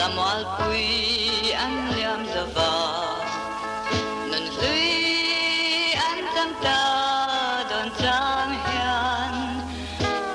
Samuel Pui an liam zava Nun lui an tam ta don chang hian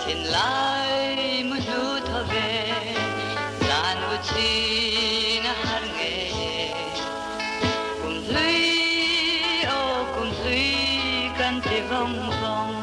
Thin lai mu nu tho ve Lan u chi na har nge Kum lui kan te vong vong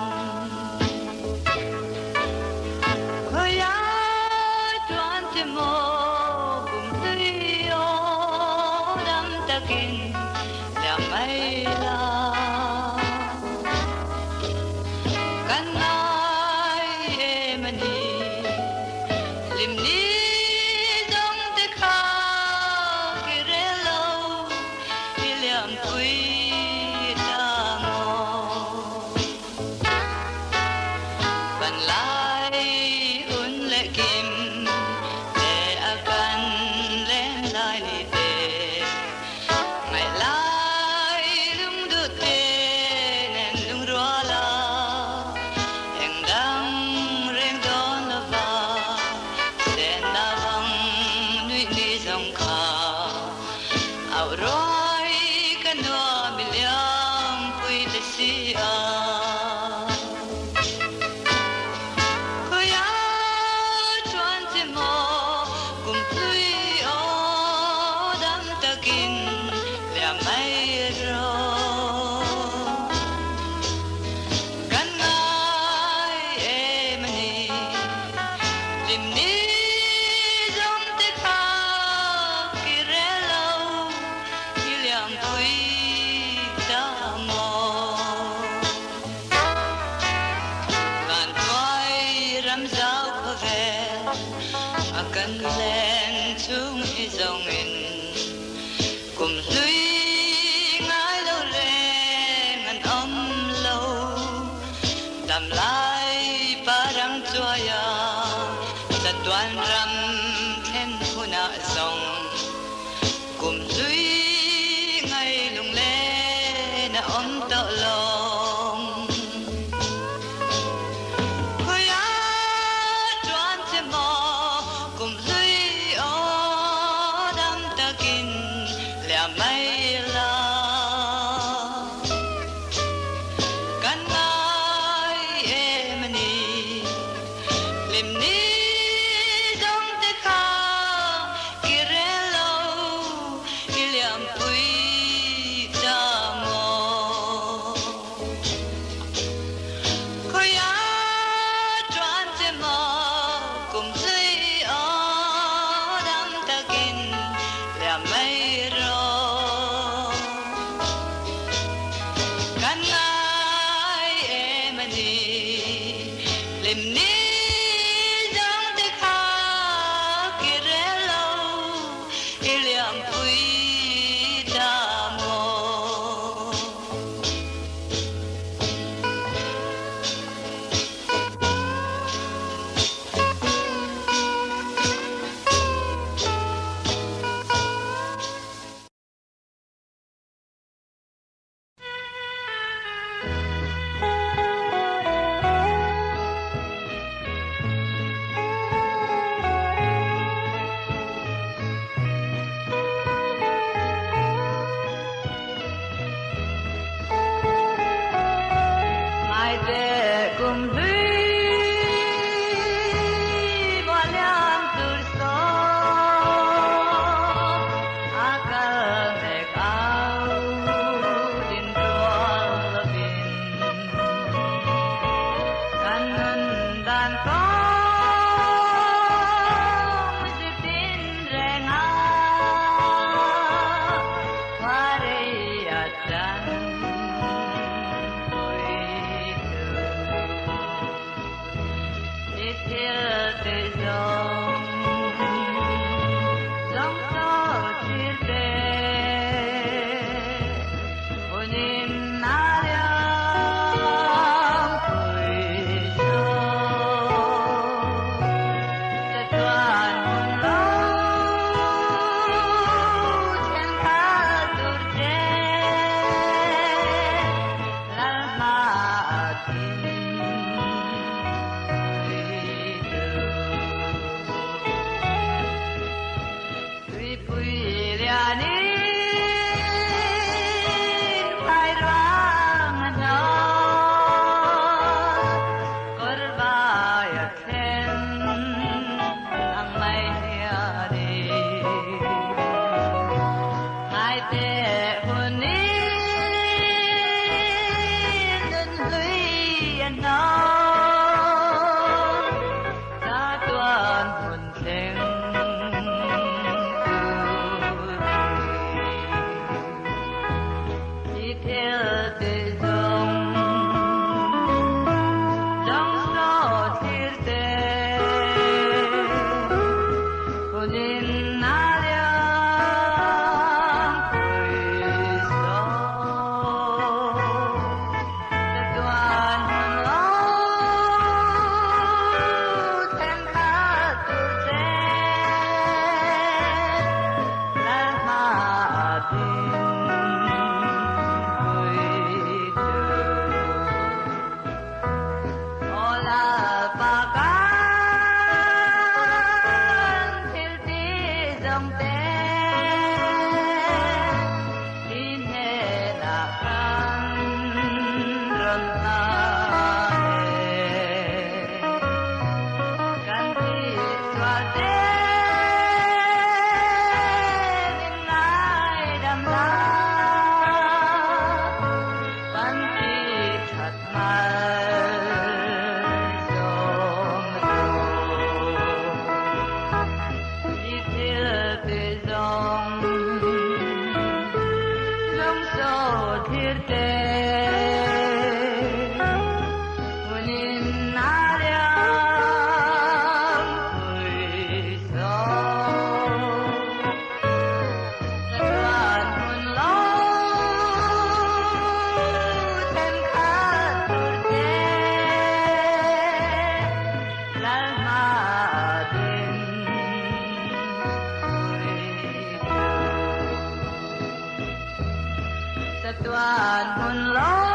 tuan hun lâu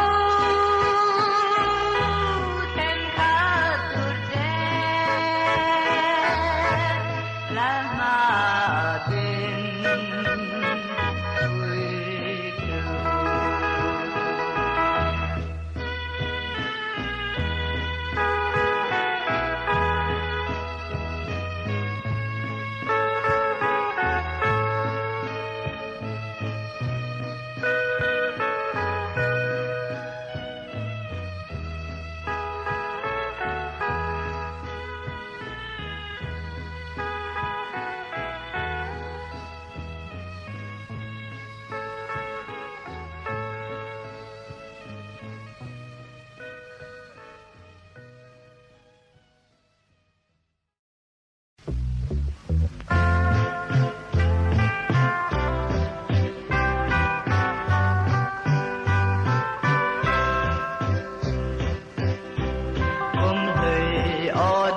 ten kha turje la ma tin Oh,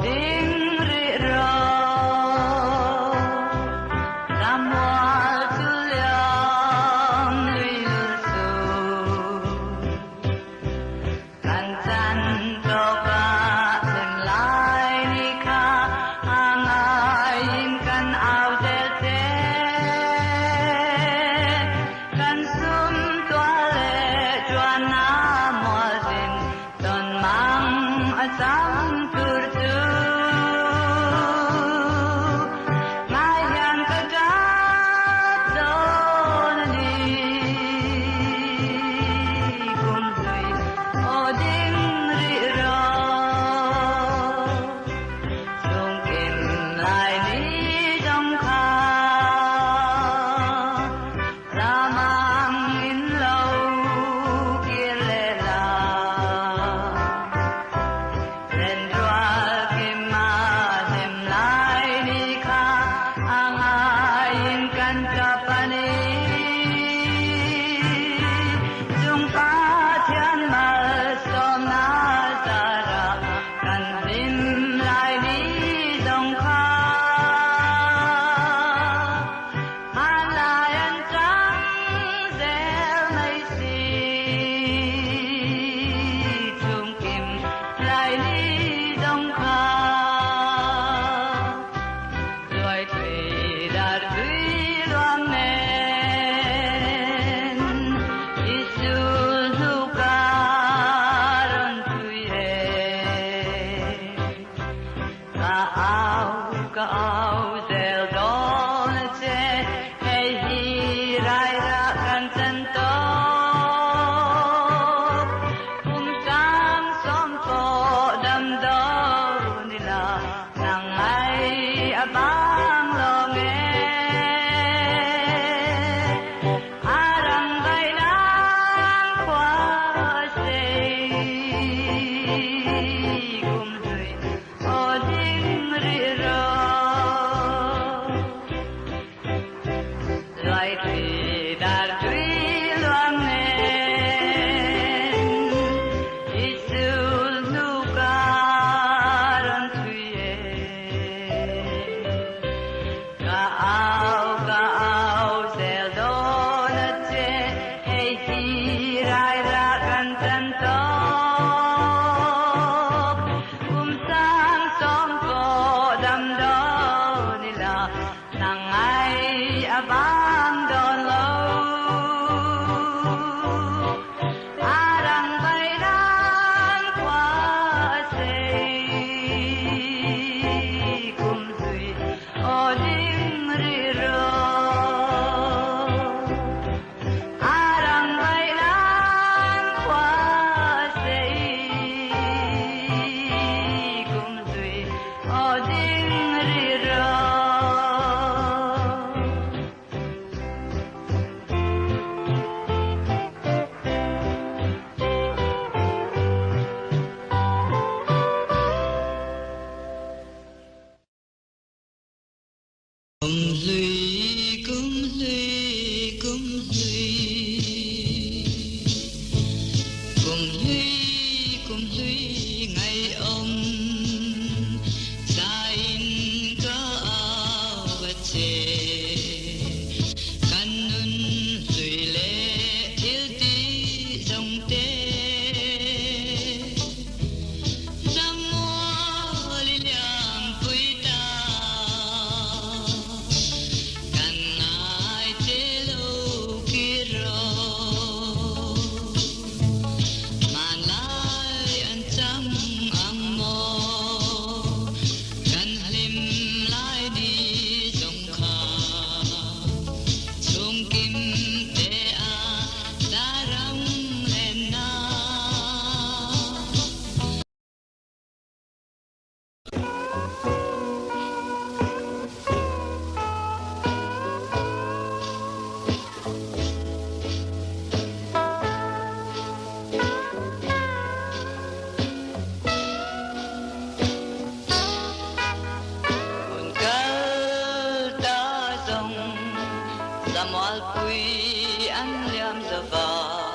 quy ăn liam giờ vào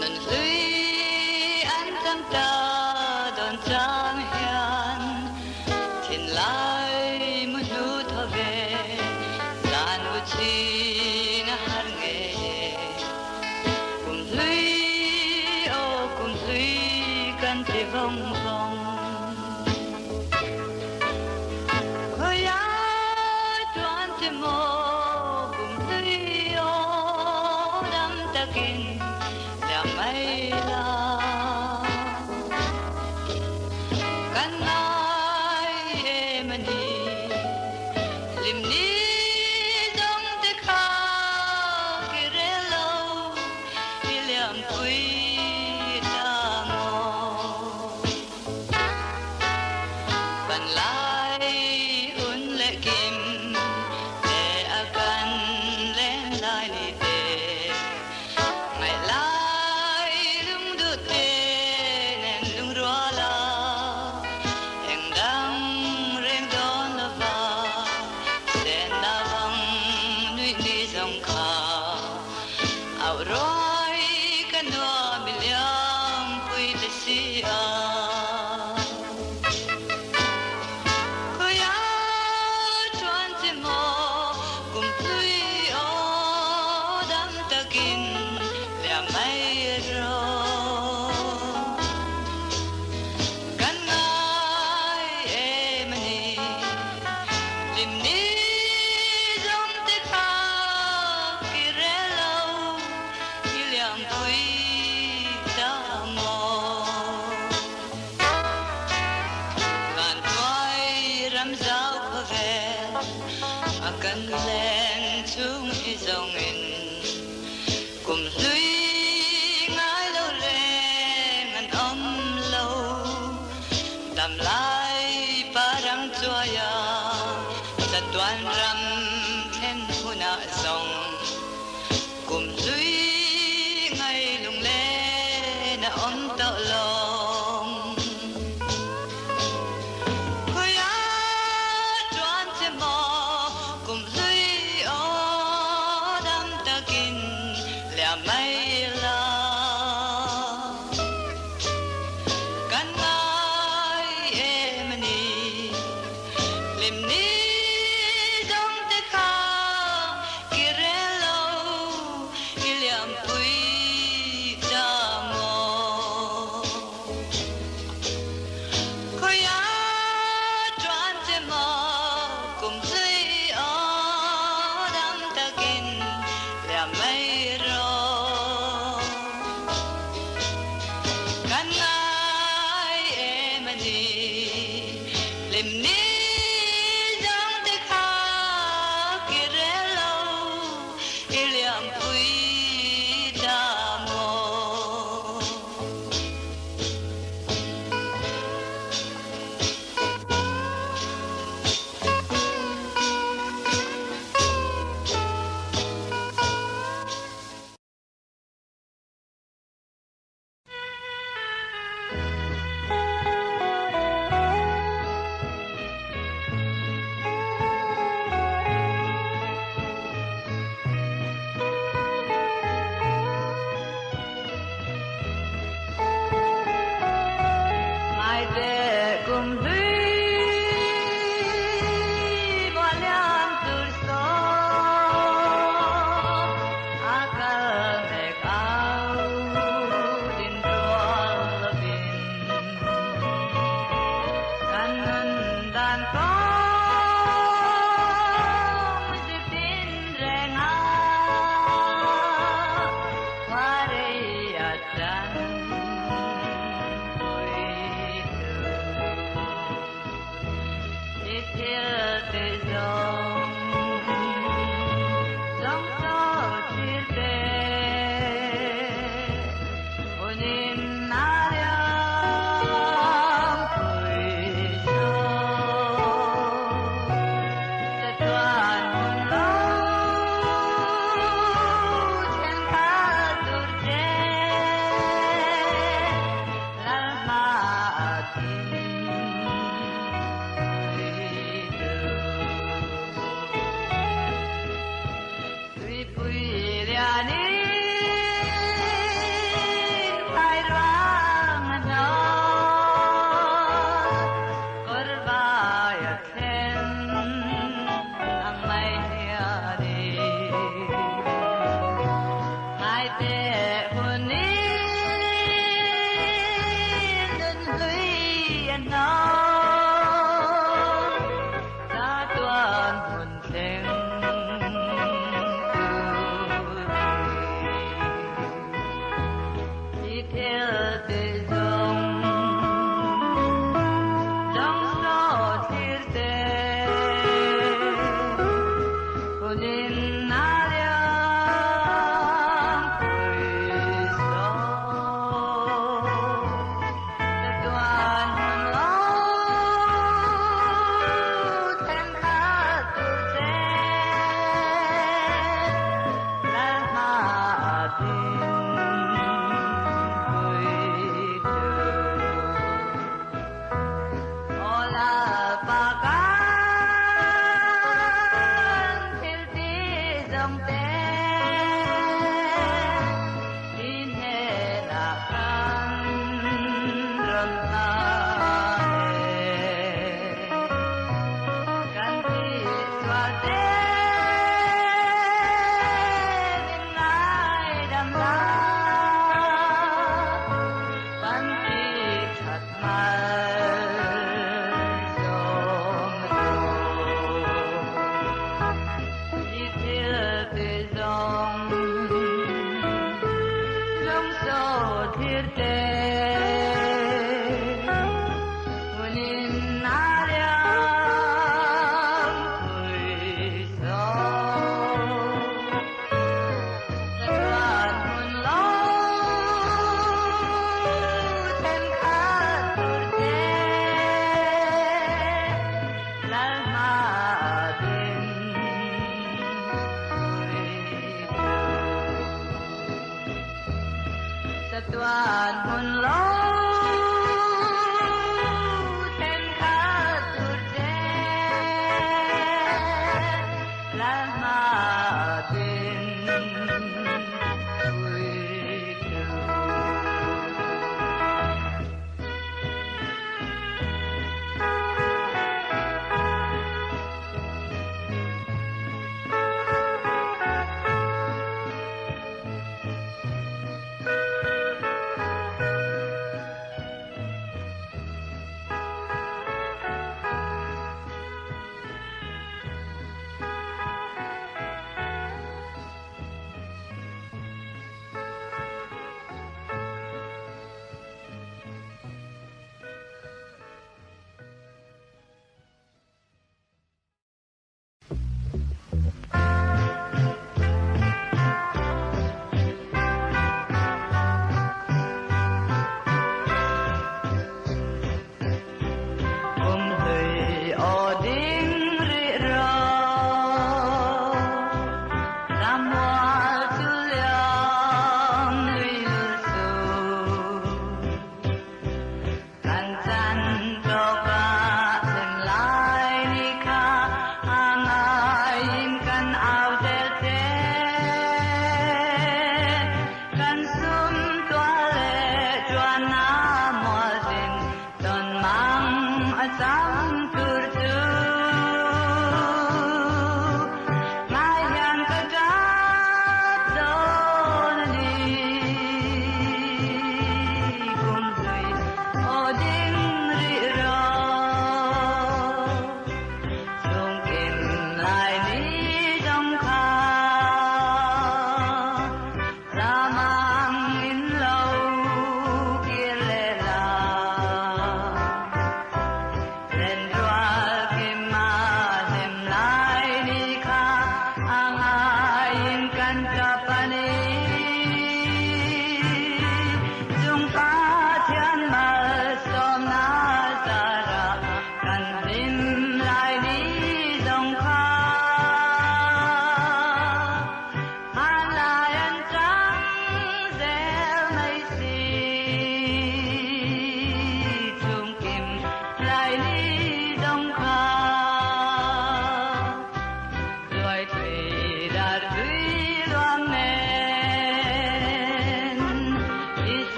nần lưới ăn tâm ta đón trang hiền thiên lai muốn nu thọ về gian vô chi na han nghe cùng lướiกันที่วงก็อยากจวนที่โมกุมตุยโอดำตะกินแล้วไม่ลากันไงมันดีลิมนี้จงตะขากิเรโลที่เลี้ยงปุยlại uốn lệ kim để akan lên lại đi để ngày lại lung đút tê nên lung rua la em đang reng đón la va sen na vang nuôi ni dòng kha ao roi kan hoa miliam pui te si aกันแรงทุ่งที่ทรงอินกุมลุยง่ายแล้วแรงมันอมโลดำลายปารังจัวยาจัดวันรำเทนหัวหน้าทรงกุมลุยง่ายลงเล่น่ะอมตะลงไม่ลากันไงมันนี่ลิมนี้จงตะขากิเรโลกิเลียมปุยจามอก็อยากจวนจะมากุมซุยอดำตะกินแล้วไม่รอกันไงมันนี่ลิมนี้จงตะขากิเรโลกิเลียมปุยจามอcùng với bọn em từ số akan ek au din ruang labin kanan dan kong sitin renga variatan till the dawn, some thoughts till there, unin nariam puiso, the tuan lo, chen ka turje, lalma atin.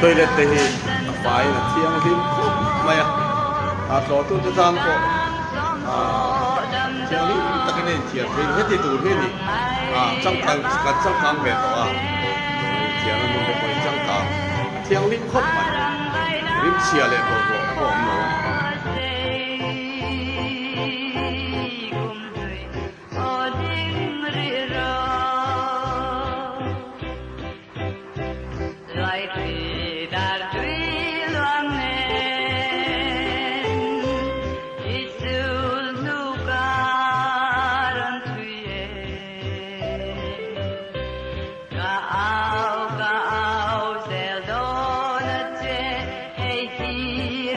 tôi là thế phải là thiêng thêm mày à tổ tu cho gian của นเทียนเป็นเฮ็ดที่ตูเฮ็ดนี่จังกังกับจังกังแบบว่าเทียนมันเป็นคนจังกังเทียงลิ้มคบมันลิ้มเชียเลยบ่บ่หนู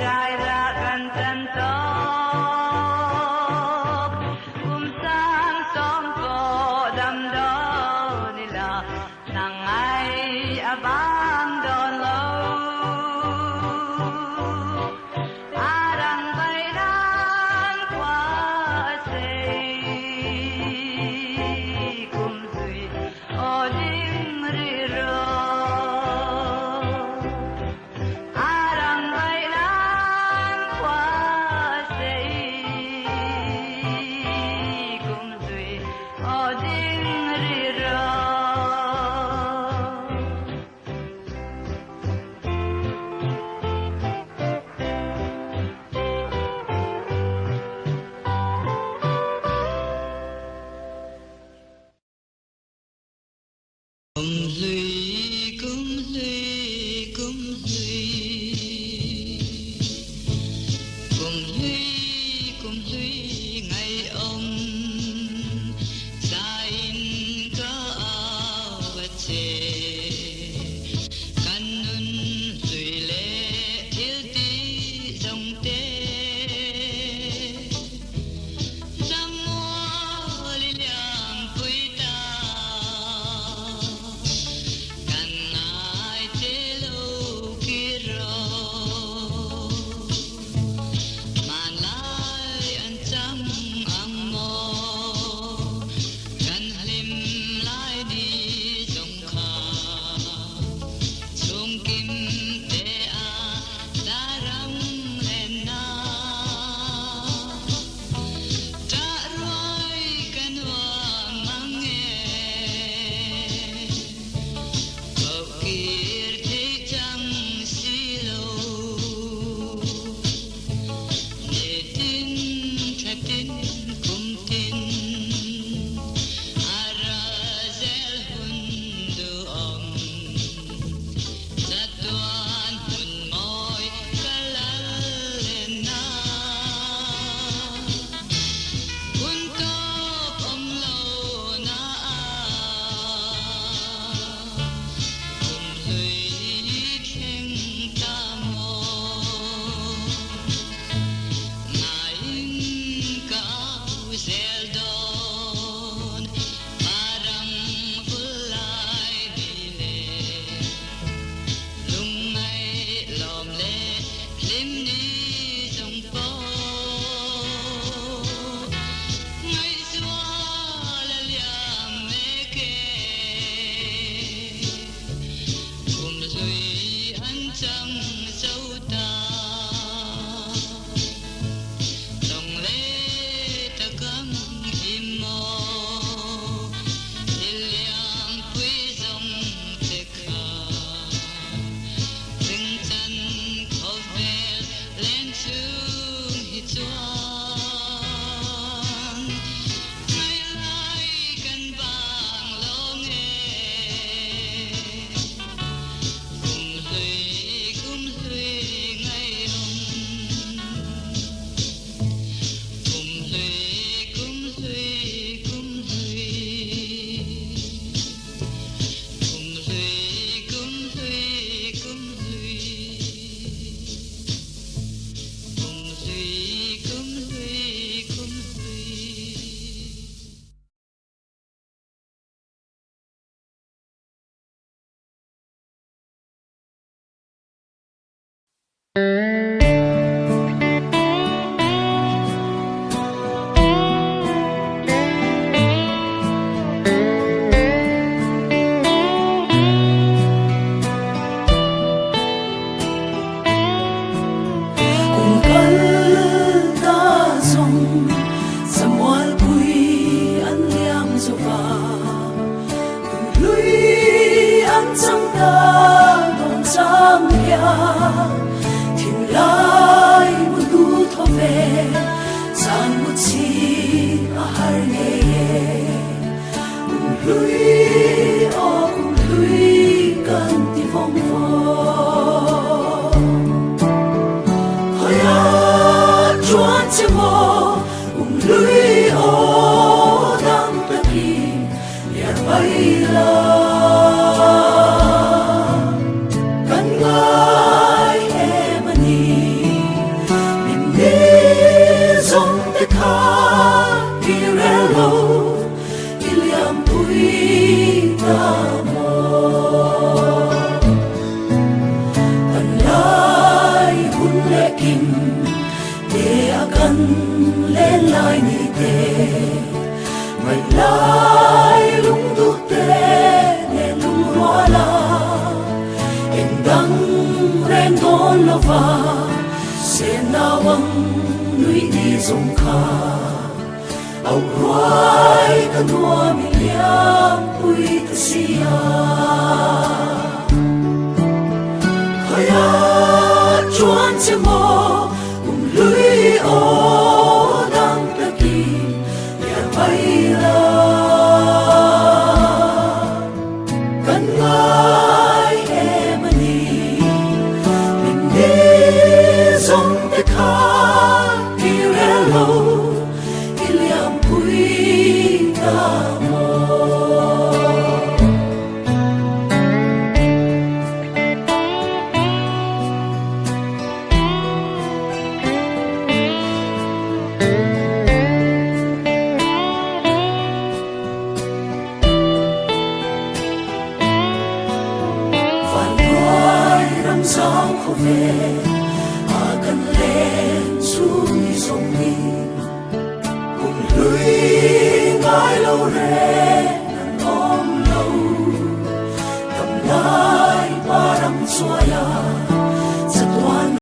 Hey, thiên lai mu du tho ve san mu chi a har ne lui o lui kan ti phong fo khoya chuan che mo lui o dam ta ki ya bai la kan ngai em ani min ne zong te kha ki re lo iliam pui ta mo kan lai hun le kin te akan le lai ni te mai lai lung du te le lung roa la en dang ren don lova se na wang nui ni zong kha au ruai ka noa mi liam pui ta sia khaya chuan che mo lui o dang ta ki ya bai la kan ngai em ani min ne zong te kha ki re lo iliam pui ta mo van đuôi râm gió khô về